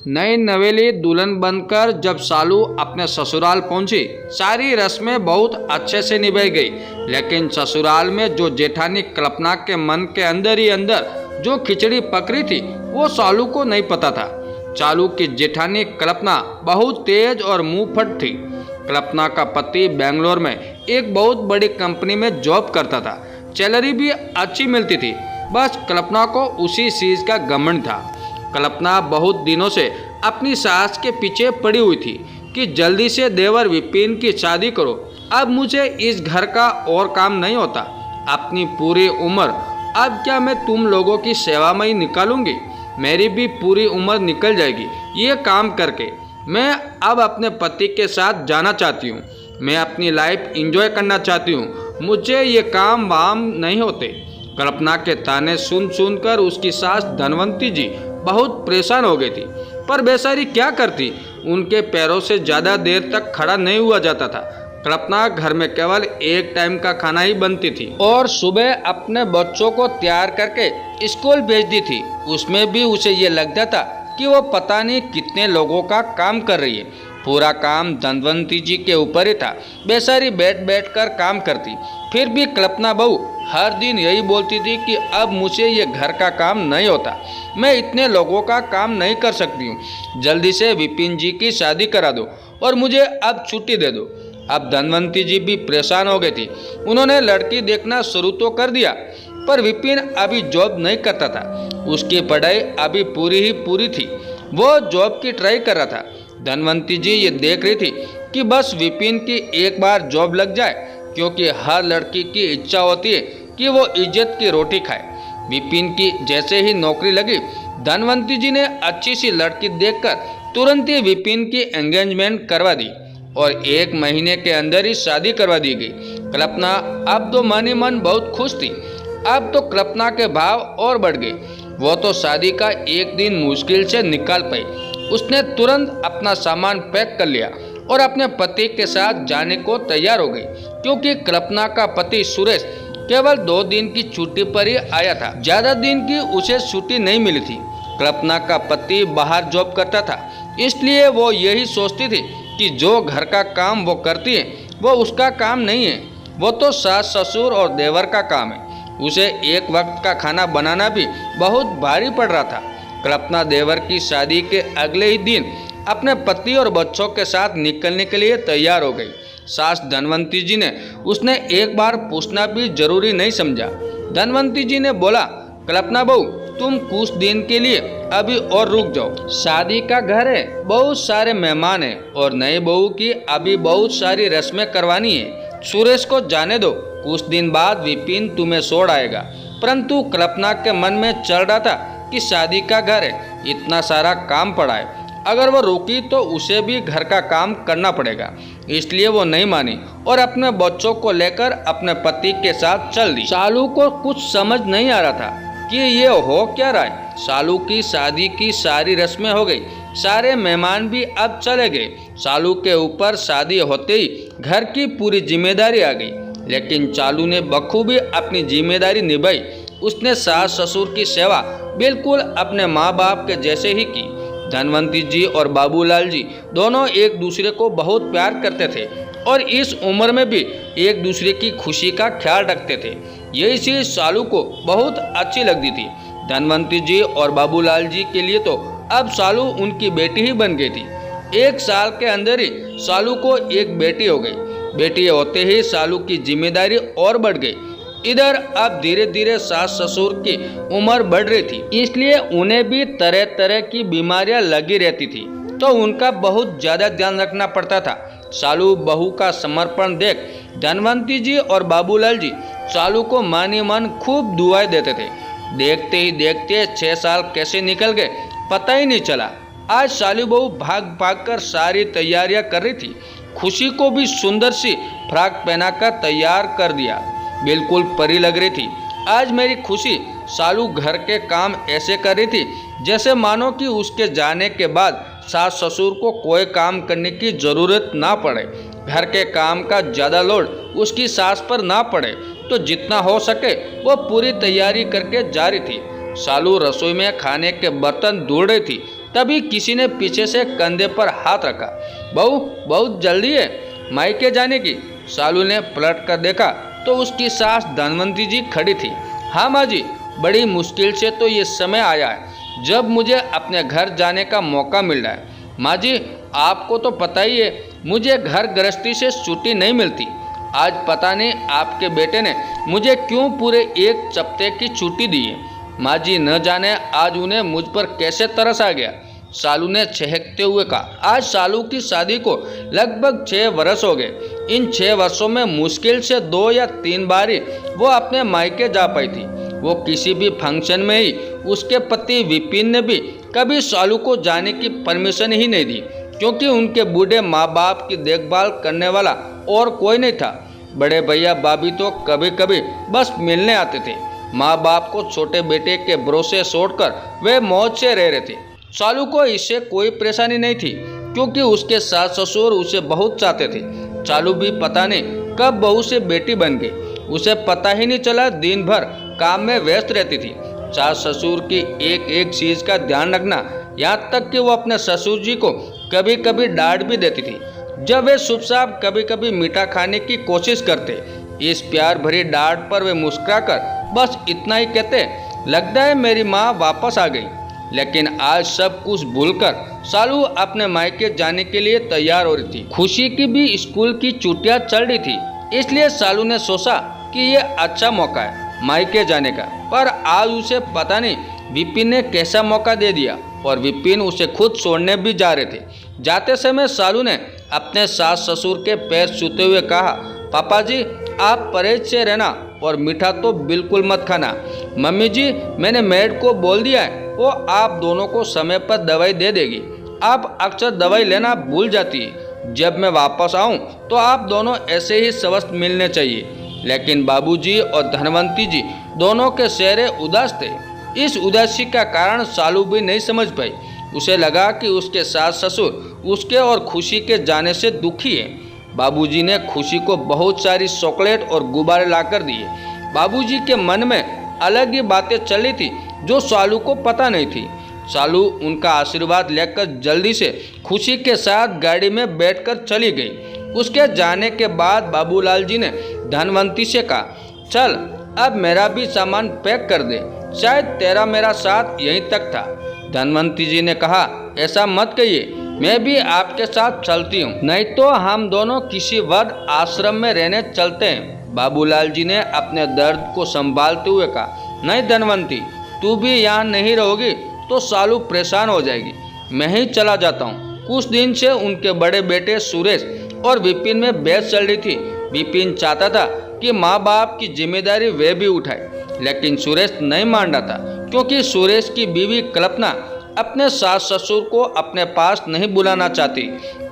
नई नवेली दुल्हन बनकर जब सालू अपने ससुराल पहुंची, सारी रस्में बहुत अच्छे से निभाई गई। लेकिन ससुराल में जो जेठानी कल्पना के मन के अंदर ही अंदर जो खिचड़ी पक रही थी, वो सालू को नहीं पता था। सालू की जेठानी कल्पना बहुत तेज और मुंहफट थी। कल्पना का पति बेंगलोर में एक बहुत बड़ी कंपनी में जॉब करता था। सैलरी भी अच्छी मिलती थी। बस कल्पना को उसी चीज़ का घमंड था। कल्पना बहुत दिनों से अपनी सास के पीछे पड़ी हुई थी कि जल्दी से देवर विपिन की शादी करो। अब मुझे इस घर का और काम नहीं होता। अपनी पूरी उम्र अब क्या मैं तुम लोगों की सेवा में ही निकालूंगी? मेरी भी पूरी उम्र निकल जाएगी ये काम करके। मैं अब अपने पति के साथ जाना चाहती हूँ। मैं अपनी लाइफ एंजॉय करना चाहती हूँ। मुझे ये काम वाम नहीं होते। कल्पना के ताने सुन सुनकर उसकी सास धनवंती जी बहुत परेशान हो गई थी। पर बेचारी क्या करती, उनके पैरों से ज़्यादा देर तक खड़ा नहीं हुआ जाता था। कल्पना घर में केवल एक टाइम का खाना ही बनती थी और सुबह अपने बच्चों को तैयार करके स्कूल भेजती थी। उसमें भी उसे ये लगता था कि वो पता नहीं कितने लोगों का काम कर रही है। पूरा काम धनवंती जी के ऊपर ही था। बेचारी बैठ बैठ कर काम करती। फिर भी कल्पना बहू हर दिन यही बोलती थी कि अब मुझे ये घर का काम नहीं होता। मैं इतने लोगों का काम नहीं कर सकती हूँ। जल्दी से विपिन जी की शादी करा दो और मुझे अब छुट्टी दे दो। अब धनवंती जी भी परेशान हो गई थी। उन्होंने लड़की देखना शुरू तो कर दिया, पर विपिन अभी जॉब नहीं करता था। उसकी पढ़ाई अभी पूरी ही पूरी थी। वो जॉब की ट्राई कर रहा था। धनवंती जी ये देख रही थी कि बस विपिन की एक बार जॉब लग जाए, क्योंकि हर लड़की की इच्छा होती है कि वो इज्जत की रोटी खाए। विपिन की जैसे ही नौकरी लगी, धनवंती जी ने अच्छी सी लड़की देखकर तुरंत ही विपिन की एंगेजमेंट करवा दी और 1 महीने के अंदर ही शादी करवा दी गई। कल्पना अब तो मन ही मन बहुत खुश थी। अब तो कल्पना के भाव और बढ़ गए। वो तो शादी का एक दिन मुश्किल से निकाल पाई। उसने तुरंत अपना सामान पैक कर लिया और अपने पति के साथ जाने को तैयार हो गई, क्योंकि कल्पना का पति सुरेश केवल 2 दिन की छुट्टी पर ही आया था। ज्यादा दिन की उसे छुट्टी नहीं मिली थी। कल्पना का पति बाहर जॉब करता था, इसलिए वो यही सोचती थी कि जो घर का काम वो करती है वो उसका काम नहीं है। वो तो सास ससुर और देवर का काम है। उसे एक वक्त का खाना बनाना भी बहुत भारी पड़ रहा था। कल्पना देवर की शादी के अगले ही दिन अपने पति और बच्चों के साथ निकलने के लिए तैयार हो गई। सास धनवंती जी ने उसने एक बार पूछना भी जरूरी नहीं समझा। धनवंती जी ने बोला, कल्पना बहू तुम कुछ दिन के लिए अभी और रुक जाओ। शादी का घर है, बहुत सारे मेहमान हैं और नई बहू की अभी बहुत सारी रस्में करवानी है। सुरेश को जाने दो, कुछ दिन बाद विपिन तुम्हें छोड़ आएगा। परंतु कल्पना के मन में चल रहा था कि शादी का घर है, इतना सारा काम पड़ा है। अगर वो रुकी तो उसे भी घर का काम करना पड़ेगा। इसलिए वो नहीं मानी और अपने बच्चों को लेकर अपने पति के साथ चल दी। सालू को कुछ समझ नहीं आ रहा था कि ये हो क्या रहा है। सालू की शादी की सारी रस्में हो गई, सारे मेहमान भी अब चले गए। सालू के ऊपर शादी होते ही घर की पूरी जिम्मेदारी आ गई। लेकिन चालू ने बखूबी अपनी जिम्मेदारी निभाई। उसने सास ससुर की सेवा बिल्कुल अपने माँ बाप के जैसे ही की। धनवंती जी और बाबूलाल जी दोनों एक दूसरे को बहुत प्यार करते थे और इस उम्र में भी एक दूसरे की खुशी का ख्याल रखते थे। यही चीज़ सालू को बहुत अच्छी लगती थी। धनवंती जी और बाबूलाल जी के लिए तो अब सालू उनकी बेटी ही बन गई थी। 1 साल के अंदर ही सालू को एक बेटी हो गई। बेटी होते ही सालू की जिम्मेदारी और बढ़ गई। इधर अब धीरे धीरे सास ससुर की उम्र बढ़ रही थी, इसलिए उन्हें भी तरह तरह की बीमारियां लगी रहती थी, तो उनका बहुत ज़्यादा ध्यान रखना पड़ता था। सालू बहू का समर्पण देख धनवंती जी और बाबूलाल जी सालू को मानी मन खूब दुआएं देते थे। देखते ही देखते 6 साल कैसे निकल गए पता ही नहीं चला। आज सालू बहू भाग भाग कर सारी तैयारियां कर रही थी। खुशी को भी सुंदर सी फ्रॉक पहनाकर तैयार कर दिया, बिल्कुल परी लग रही थी। आज मेरी खुशी सालू घर के काम ऐसे कर रही थी जैसे मानो कि उसके जाने के बाद सास ससुर को कोई काम करने की ज़रूरत ना पड़े। घर के काम का ज़्यादा लोड उसकी सास पर ना पड़े, तो जितना हो सके वो पूरी तैयारी करके जा रही थी। सालू रसोई में खाने के बर्तन धुल रही थी तभी किसी ने पीछे से कंधे पर हाथ रखा। बहू, बहुत जल्दी है मायके जाने की। सालू ने पलट कर देखा तो उसकी सास धनवंती जी खड़ी थी। हाँ माँ जी, बड़ी मुश्किल से तो ये समय आया है जब मुझे अपने घर जाने का मौका मिल रहा है। माँ जी, आपको तो पता ही है मुझे घर गृहस्थी से छुट्टी नहीं मिलती। आज पता नहीं आपके बेटे ने मुझे क्यों पूरे एक हफ्ते की छुट्टी दी है। माँ जी, न जाने आज उन्हें मुझ पर कैसे तरस आ गया। सालू ने चहकते हुए कहा। आज सालू की शादी को लगभग 6 वर्ष हो गए। इन 6 वर्षों में मुश्किल से 2 या 3 बार ही वो अपने मायके जा पाई थी। वो किसी भी फंक्शन में ही उसके पति विपिन ने भी कभी सालू को जाने की परमिशन ही नहीं दी, क्योंकि उनके बूढ़े माँ बाप की देखभाल करने वाला और कोई नहीं था। बड़े भैया भाभी तो कभी कभी बस मिलने आते थे। माँ बाप को छोटे बेटे के भरोसे छोड़कर वे मौज से रह रहे थे। सालू को इससे कोई परेशानी नहीं थी, क्योंकि उसके सास ससुर उसे बहुत चाहते थे। सालू भी पता नहीं कब बहू से बेटी बन गई, उसे पता ही नहीं चला। दिन भर काम में व्यस्त रहती थी। सास ससुर की एक एक चीज का ध्यान रखना, यहाँ तक कि वो अपने ससुर जी को कभी कभी डांट भी देती थी जब वे चुपचाप कभी कभी मीठा खाने की कोशिश करते। इस प्यार भरी डांट पर वे मुस्कुराकर बस इतना ही कहते, लगता है मेरी माँ वापस आ गई। लेकिन आज सब कुछ भूलकर सालू अपने मायके जाने के लिए तैयार हो रही थी। खुशी की भी स्कूल की छुट्टियां चल रही थी, इसलिए सालू ने सोचा कि ये अच्छा मौका है मायके जाने का। पर आज उसे पता नहीं विपिन ने कैसा मौका दे दिया, और विपिन उसे खुद छोड़ने भी जा रहे थे। जाते समय सालू ने अपने सास ससुर के पैर छूते हुए कहा, पापा जी आप परहेज से रहना और मीठा तो बिल्कुल मत खाना। मम्मी जी, मैंने मेड को बोल दिया है, वो आप दोनों को समय पर दवाई दे देगी। आप अक्सर दवाई लेना भूल जाती है। जब मैं वापस आऊं तो आप दोनों ऐसे ही स्वस्थ मिलने चाहिए। लेकिन बाबूजी और धनवंती जी दोनों के चेहरे उदास थे। इस उदासी का कारण सालू भी नहीं समझ पाई। उसे लगा कि उसके सास ससुर उसके और खुशी के जाने से दुखी है। बाबूजी ने खुशी को बहुत सारी चॉकलेट और गुब्बारे लाकर दिए। बाबूजी के मन में अलग ही बातें चली थी जो सालू को पता नहीं थी। सालू उनका आशीर्वाद लेकर जल्दी से खुशी के साथ गाड़ी में बैठकर चली गई। उसके जाने के बाद बाबूलाल जी ने धनवंती से कहा, चल अब मेरा भी सामान पैक कर दे, शायद तेरा मेरा साथ यहीं तक था। धनवंती जी ने कहा, ऐसा मत कहिए, मैं भी आपके साथ चलती हूँ, नहीं तो हम दोनों किसी वृद्ध आश्रम में रहने चलते हैं। बाबूलाल जी ने अपने दर्द को संभालते हुए कहा, नहीं धनवंती, तू भी यहाँ नहीं रहोगी तो सालू परेशान हो जाएगी। मैं ही चला जाता हूँ। कुछ दिन से उनके बड़े बेटे सुरेश और विपिन में बहस चल रही थी। विपिन चाहता था कि माँ बाप की जिम्मेदारी वे भी उठाए, लेकिन सुरेश नहीं मान रहा था, क्योंकि सुरेश की बीवी कल्पना अपने सास ससुर को अपने पास नहीं बुलाना चाहती।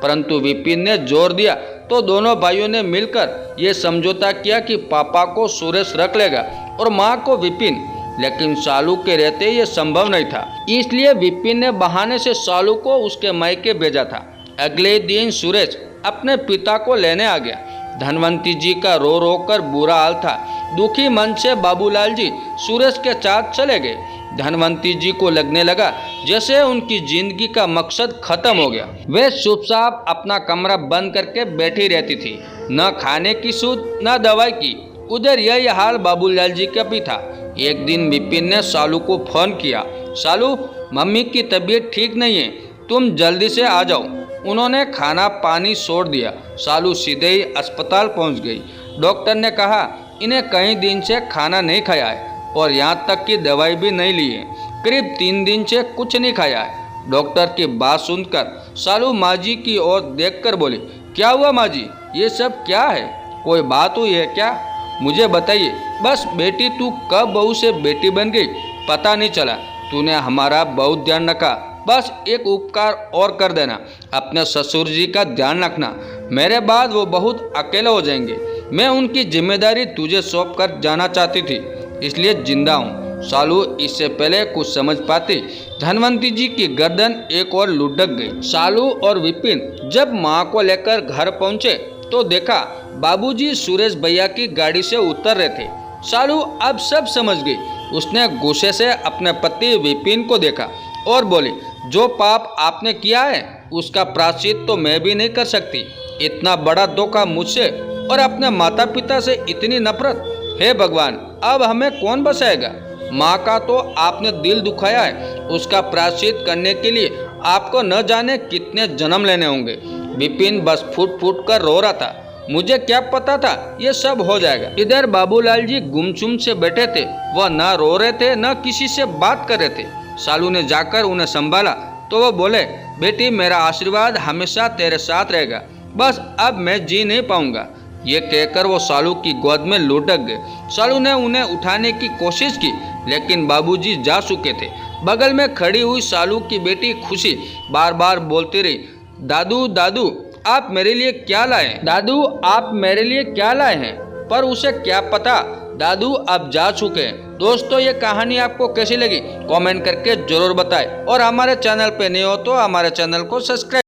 परंतु विपिन ने जोर दिया तो दोनों भाइयों ने मिलकर ये समझौता किया कि पापा को सुरेश रख लेगा और माँ को विपिन। लेकिन सालू के रहते ये संभव नहीं था, इसलिए विपिन ने बहाने से सालू को उसके मायके भेजा था। अगले दिन सुरेश अपने पिता को लेने आ गया। धनवंती जी का रो रो कर बुरा हाल था। दुखी मन से बाबूलाल जी सुरेश के साथ चले गए। धनवंती जी को लगने लगा जैसे उनकी जिंदगी का मकसद खत्म हो गया। वे चुपचाप अपना कमरा बंद करके बैठी रहती थी, न खाने की सूझ न दवाई की। उधर यही हाल बाबूलाल जी का भी था। एक दिन विपिन ने सालू को फोन किया, सालू मम्मी की तबीयत ठीक नहीं है, तुम जल्दी से आ जाओ। उन्होंने खाना पानी छोड़ दिया। सालू सीधे ही अस्पताल पहुंच गई। डॉक्टर ने कहा इन्हें कई दिन से खाना नहीं खाया है और यहाँ तक कि दवाई भी नहीं ली है। करीब 3 दिन से कुछ नहीं खाया है। डॉक्टर की बात सुनकर सालू माँ जी की ओर देखकर बोली, क्या हुआ माँ जी, ये सब क्या है? कोई बात हुई है क्या? मुझे बताइए। बस बेटी, तू कब बहू से बेटी बन गई पता नहीं चला। तूने हमारा बहुत ध्यान रखा। बस एक उपकार और कर देना, अपने ससुर जी का ध्यान रखना। मेरे बाद वो बहुत अकेले हो जाएंगे। मैं उनकी जिम्मेदारी तुझे सौंप कर जाना चाहती थी, इसलिए जिंदा हूँ। सालू इससे पहले कुछ समझ पाती, धनवंती जी की गर्दन एक और लुढ़क गई। सालू और विपिन जब माँ को लेकर घर पहुँचे तो देखा बाबूजी सुरेश भैया की गाड़ी से उतर रहे थे। सालू अब सब समझ गई। उसने गुस्से से अपने पति विपिन को देखा और बोली, जो पाप आपने किया है उसका प्रायश्चित तो मैं भी नहीं कर सकती। इतना बड़ा धोखा मुझसे और अपने माता पिता से इतनी नफरत। हे भगवान, अब हमें कौन बचाएगा? माँ का तो आपने दिल दुखाया है, उसका प्रायश्चित करने के लिए आपको न जाने कितने जन्म लेने होंगे। विपिन बस फूट फूट कर रो रहा था। मुझे क्या पता था ये सब हो जाएगा। इधर बाबूलाल जी गुमसुम से बैठे थे। वह न रो रहे थे न किसी से बात कर रहे थे। सालू ने जाकर उन्हें संभाला तो वह बोले, बेटी मेरा आशीर्वाद हमेशा तेरे साथ रहेगा, बस अब मैं जी नहीं पाऊंगा। ये कहकर वो सालू की गोद में लुढ़क गए। सालू ने उन्हें उठाने की कोशिश की लेकिन बाबूजी जा चुके थे। बगल में खड़ी हुई सालू की बेटी खुशी बार बार बोलती रही, दादू दादू आप मेरे लिए क्या लाए हैं? दादू आप मेरे लिए क्या लाए हैं? पर उसे क्या पता दादू अब जा चुके हैं। दोस्तों, ये कहानी आपको कैसी लगी कमेंट करके जरूर बताएं और हमारे चैनल पे नए हो तो हमारे चैनल को सब्सक्राइब